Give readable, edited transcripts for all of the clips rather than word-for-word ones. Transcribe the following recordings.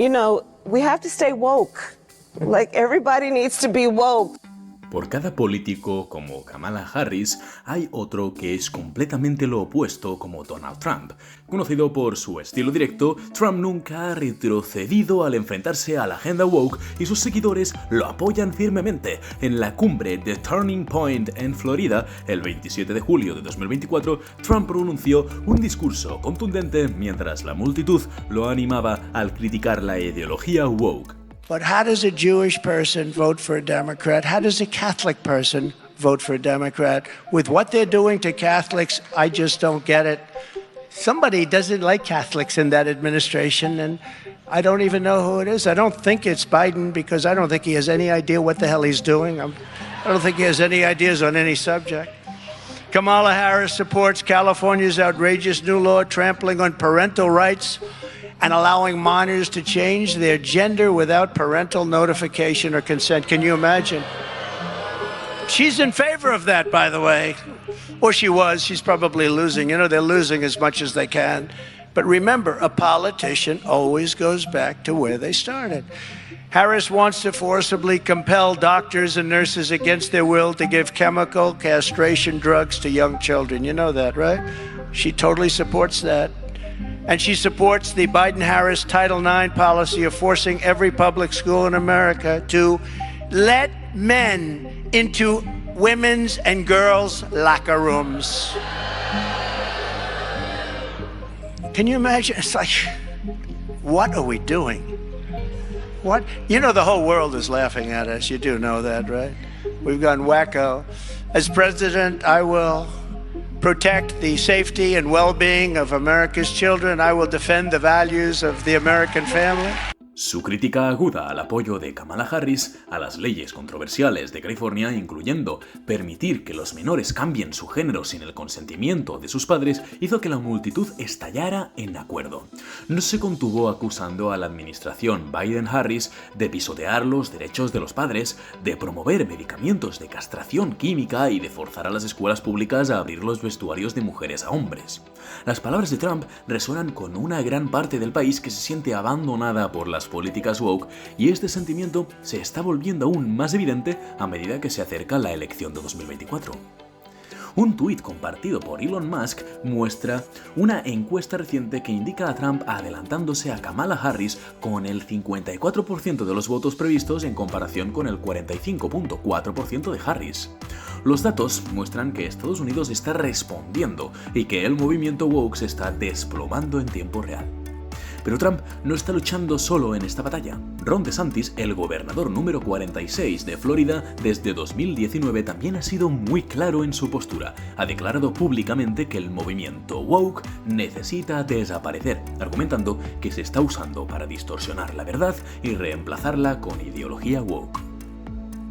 You know, we have to stay woke. Like, everybody needs to be woke. Por cada político como Kamala Harris, hay otro que es completamente lo opuesto como Donald Trump. Conocido por su estilo directo, Trump nunca ha retrocedido al enfrentarse a la agenda woke y sus seguidores lo apoyan firmemente. En la cumbre de Turning Point en Florida, el 27 de julio de 2024, Trump pronunció un discurso contundente mientras la multitud lo animaba al criticar la ideología woke. But how does a Jewish person vote for a Democrat? How does a Catholic person vote for a Democrat? With what they're doing to Catholics, I just don't get it. Somebody doesn't like Catholics in that administration, and I don't even know who it is. I don't think it's Biden because I don't think he has any idea what the hell he's doing. I don't think he has any ideas on any subject. Kamala Harris supports California's outrageous new law trampling on parental rights and allowing minors to change their gender without parental notification or consent. Can you imagine? She's in favor of that, by the way. Or she was. She's probably losing. You know, they're losing as much as they can. But remember, a politician always goes back to where they started. Harris wants to forcibly compel doctors and nurses against their will to give chemical castration drugs to young children. You know that, right? She totally supports that. And she supports the Biden-Harris Title IX policy of forcing every public school in America to let men into women's and girls' locker rooms. Can you imagine? It's like, what are we doing? What? You know, the whole world is laughing at us. You do know that, right? We've gone wacko. As president, I will protect the safety and well-being of America's children. I will defend the values of the American family. Su crítica aguda al apoyo de Kamala Harris a las leyes controversiales de California, incluyendo permitir que los menores cambien su género sin el consentimiento de sus padres, hizo que la multitud estallara en acuerdo. No se contuvo acusando a la administración Biden-Harris de pisotear los derechos de los padres, de promover medicamentos de castración química y de forzar a las escuelas públicas a abrir los vestuarios de mujeres a hombres. Las palabras de Trump resuenan con una gran parte del país que se siente abandonada por las políticas woke, y este sentimiento se está volviendo aún más evidente a medida que se acerca la elección de 2024. Un tuit compartido por Elon Musk muestra una encuesta reciente que indica a Trump adelantándose a Kamala Harris con el 54% de los votos previstos en comparación con el 45.4% de Harris. Los datos muestran que Estados Unidos está respondiendo y que el movimiento woke se está desplomando en tiempo real. Pero Trump no está luchando solo en esta batalla. Ron DeSantis, el gobernador número 46 de Florida desde 2019, también ha sido muy claro en su postura. Ha declarado públicamente que el movimiento woke necesita desaparecer, argumentando que se está usando para distorsionar la verdad y reemplazarla con ideología woke.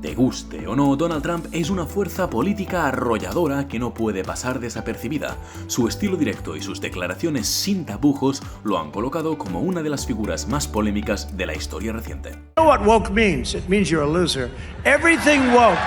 Te guste o no, Donald Trump es una fuerza política arrolladora que no puede pasar desapercibida. Su estilo directo y sus declaraciones sin tapujos lo han colocado como una de las figuras más polémicas de la historia reciente. You know what woke means? It means you're a loser. Everything woke.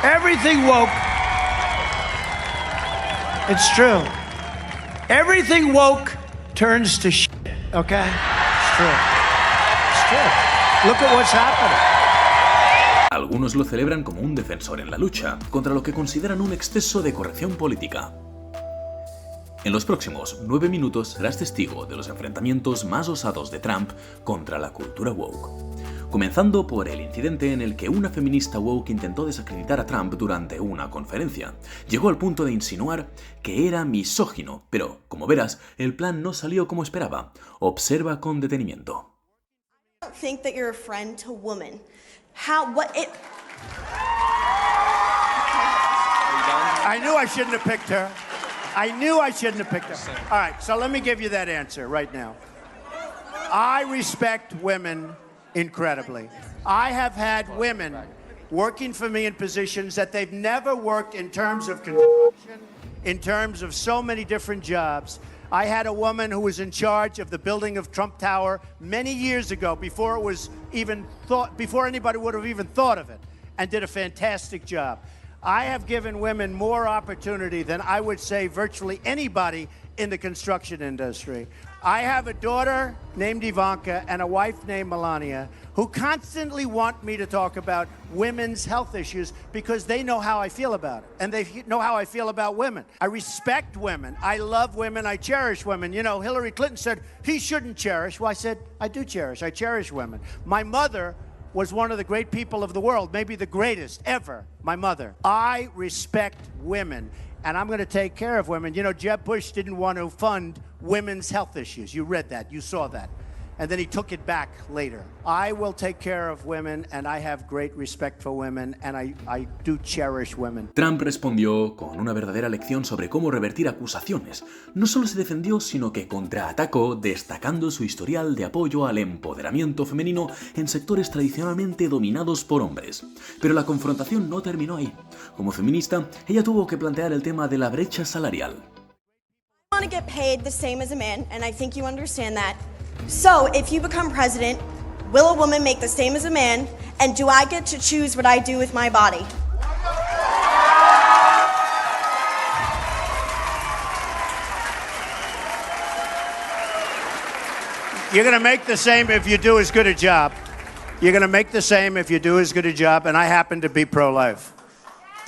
Everything woke. It's true. Everything woke turns to shit, okay? It's true. It's true. Look at what's happening. Algunos lo celebran como un defensor en la lucha contra lo que consideran un exceso de corrección política. En los próximos 9 minutos serás testigo de los enfrentamientos más osados de Trump contra la cultura woke. Comenzando por el incidente en el que una feminista woke intentó desacreditar a Trump durante una conferencia. Llegó al punto de insinuar que era misógino, pero, como verás, el plan no salió como esperaba. Observa con detenimiento. I don't think that you're a friend to women. I knew I shouldn't have picked her. I knew I shouldn't have picked her. All right, so let me give you that answer right now. I respect women incredibly. I have had women working for me in positions that they've never worked in terms of construction, in terms of so many different jobs. I had a woman who was in charge of the building of Trump Tower many years ago, before anybody would have even thought of it, and did a fantastic job. I have given women more opportunity than I would say virtually anybody in the construction industry. I have a daughter named Ivanka and a wife named Melania who constantly want me to talk about women's health issues because they know how I feel about it. And they know how I feel about women. I respect women. I love women. I cherish women. You know, Hillary Clinton said he shouldn't cherish. Well, I said, I do cherish. I cherish women. My mother was one of the great people of the world, maybe the greatest ever, my mother. I respect women, and I'm going to take care of women. You know, Jeb Bush didn't want to fund women's health issues. You read that. You saw that. And then he took it back later. I will take care of women, and I have great respect for women, and I do cherish women. Trump respondió con una verdadera lección sobre cómo revertir acusaciones. No solo se defendió, sino que contraatacó, destacando su historial de apoyo al empoderamiento femenino en sectores tradicionalmente dominados por hombres. Pero la confrontación no terminó ahí. Como feminista, ella tuvo que plantear el tema de la brecha salarial. I want to get paid the same as a man, and I think you understand that. So, if you become president, will a woman make the same as a man, and do I get to choose what I do with my body? You're going to make the same if you do as good a job. You're going to make the same if you do as good a job, and I happen to be pro-life.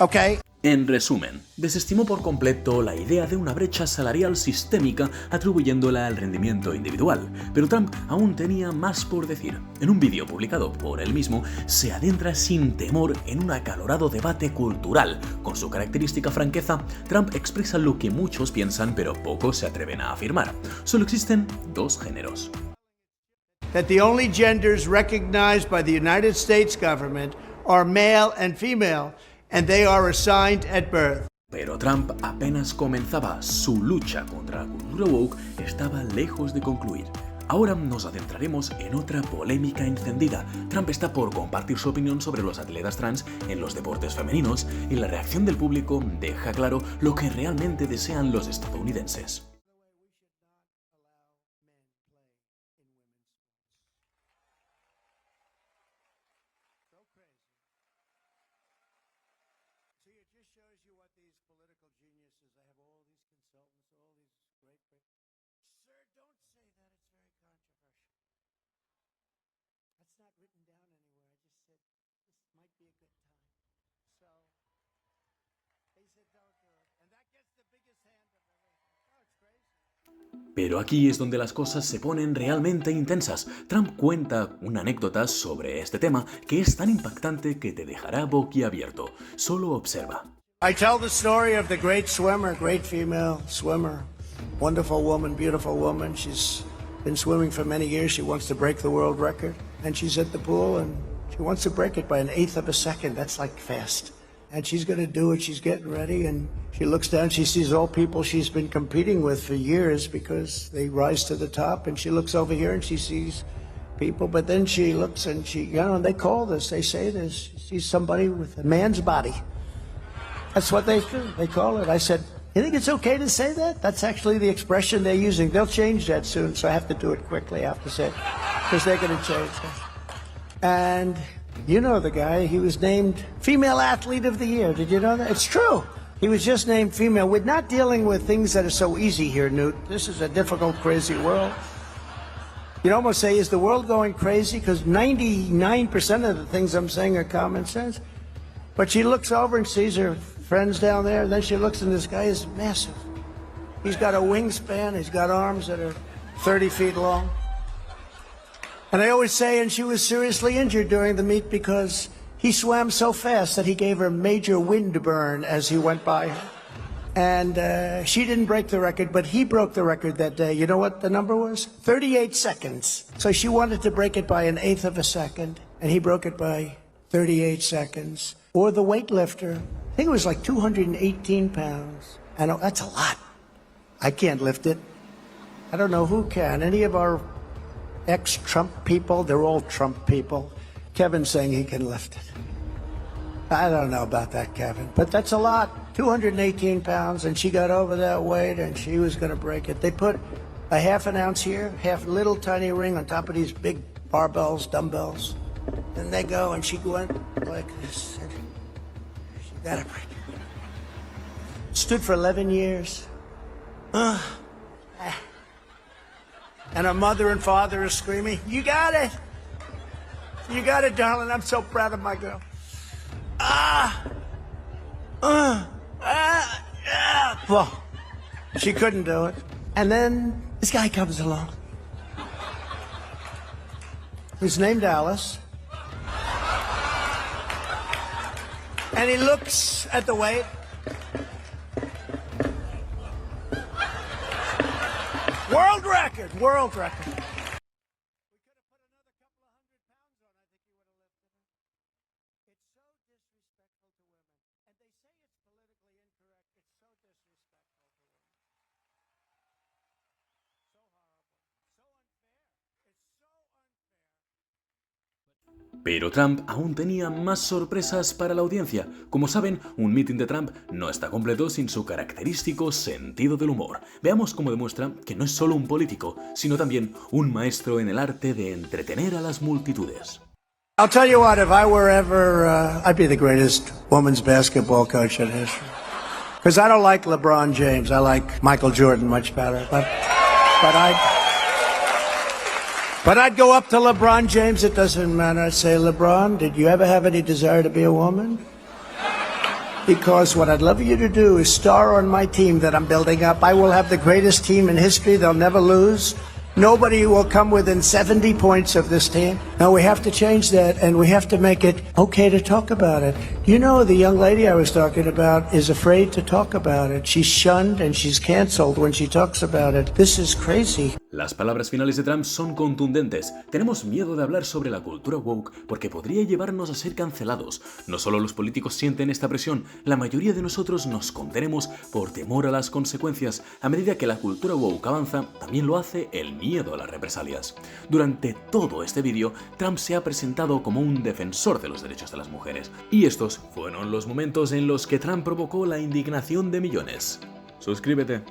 Okay? En resumen, desestimó por completo la idea de una brecha salarial sistémica atribuyéndola al rendimiento individual, pero Trump aún tenía más por decir. En un vídeo publicado por él mismo, se adentra sin temor en un acalorado debate cultural. Con su característica franqueza, Trump expresa lo que muchos piensan pero pocos se atreven a afirmar. Solo existen dos géneros. That the only genders recognized by the United States government are male and female, and they are assigned at birth. Pero Trump apenas comenzaba. Su lucha contra la cultura woke estaba lejos de concluir. Ahora nos adentraremos en otra polémica encendida. Trump está por compartir su opinión sobre los atletas trans en los deportes femeninos y la reacción del público deja claro lo que realmente desean los estadounidenses. Pero aquí es donde las cosas se ponen realmente intensas. Trump cuenta una anécdota sobre este tema que es tan impactante que te dejará boquiabierto. Solo observa. I tell the story of the great swimmer, great female swimmer, wonderful woman, beautiful woman. She's been swimming for many years. She wants to break the world record. And she's at the pool and she wants to break it by 1/8 of a second. That's like fast. And she's going to do it. She's getting ready. And she looks down. She sees all people she's been competing with for years because they rise to the top. And she looks over here and she sees people. But then she looks and she, you know, they call this, they say this. She sees somebody with a man's body. That's what they do. They call it. I said, you think it's okay to say that? That's actually the expression they're using. They'll change that soon, so I have to do it quickly. I have to say it because they're going to change it. And you know the guy. He was named Female Athlete of the Year. Did you know that? It's true. He was just named female. We're not dealing with things that are so easy here, Newt. This is a difficult, crazy world. You'd almost say, is the world going crazy? Because 99% of the things I'm saying are common sense. But she looks over and sees her friends down there, and then she looks and this guy is massive. He's got a wingspan, he's got arms that are 30 feet long. And I always say, and she was seriously injured during the meet because he swam so fast that he gave her major wind burn as he went by her. And she didn't break the record, but he broke the record that day. You know what the number was? 38 seconds. So she wanted to break it by 1/8 of a second, and he broke it by 38 seconds. Or the weightlifter, I think it was like 218 pounds. I know, that's a lot. I can't lift it. I don't know who can. Any of our ex-Trump people, they're all Trump people. Kevin's saying he can lift it. I don't know about that, Kevin, but that's a lot. 218 pounds, and she got over that weight, and she was going to break it. They put a half an ounce here, half little tiny ring on top of these big barbells, dumbbells. And they go, and she went like this. She got it. Stood for 11 years. And her mother and father are screaming, "You got it! You got it, darling. I'm so proud of my girl." Well, she couldn't do it. And then this guy comes along. He's named Alice. And he looks at the weight. World record, world record. Pero Trump aún tenía más sorpresas para la audiencia. Como saben, un mitin de Trump no está completo sin su característico sentido del humor. Veamos cómo demuestra que no es solo un político, sino también un maestro en el arte de entretener a las multitudes. I'll tell you what, if I were ever, I'd be the greatest women's basketball coach in history. Because I don't like LeBron James. I like Michael Jordan much better. But I'd go up to LeBron James, it doesn't matter. I'd say, "LeBron, did you ever have any desire to be a woman? Because what I'd love you to do is star on my team that I'm building up. I will have the greatest team in history. They'll never lose. Nobody will come within 70 points of this team. Now we have to change that, and we have to make it okay to talk about it. You know, the young lady I was talking about is afraid to talk about it. She's shunned and she's canceled when she talks about it. This is crazy." Las palabras finales de Trump son contundentes. Tenemos miedo de hablar sobre la cultura woke porque podría llevarnos a ser cancelados. No solo los políticos sienten esta presión, la mayoría de nosotros nos contenemos por temor a las consecuencias. A medida que la cultura woke avanza, también lo hace el miedo a las represalias. Durante todo este vídeo, Trump se ha presentado como un defensor de los derechos de las mujeres. Y estos fueron los momentos en los que Trump provocó la indignación de millones. Suscríbete.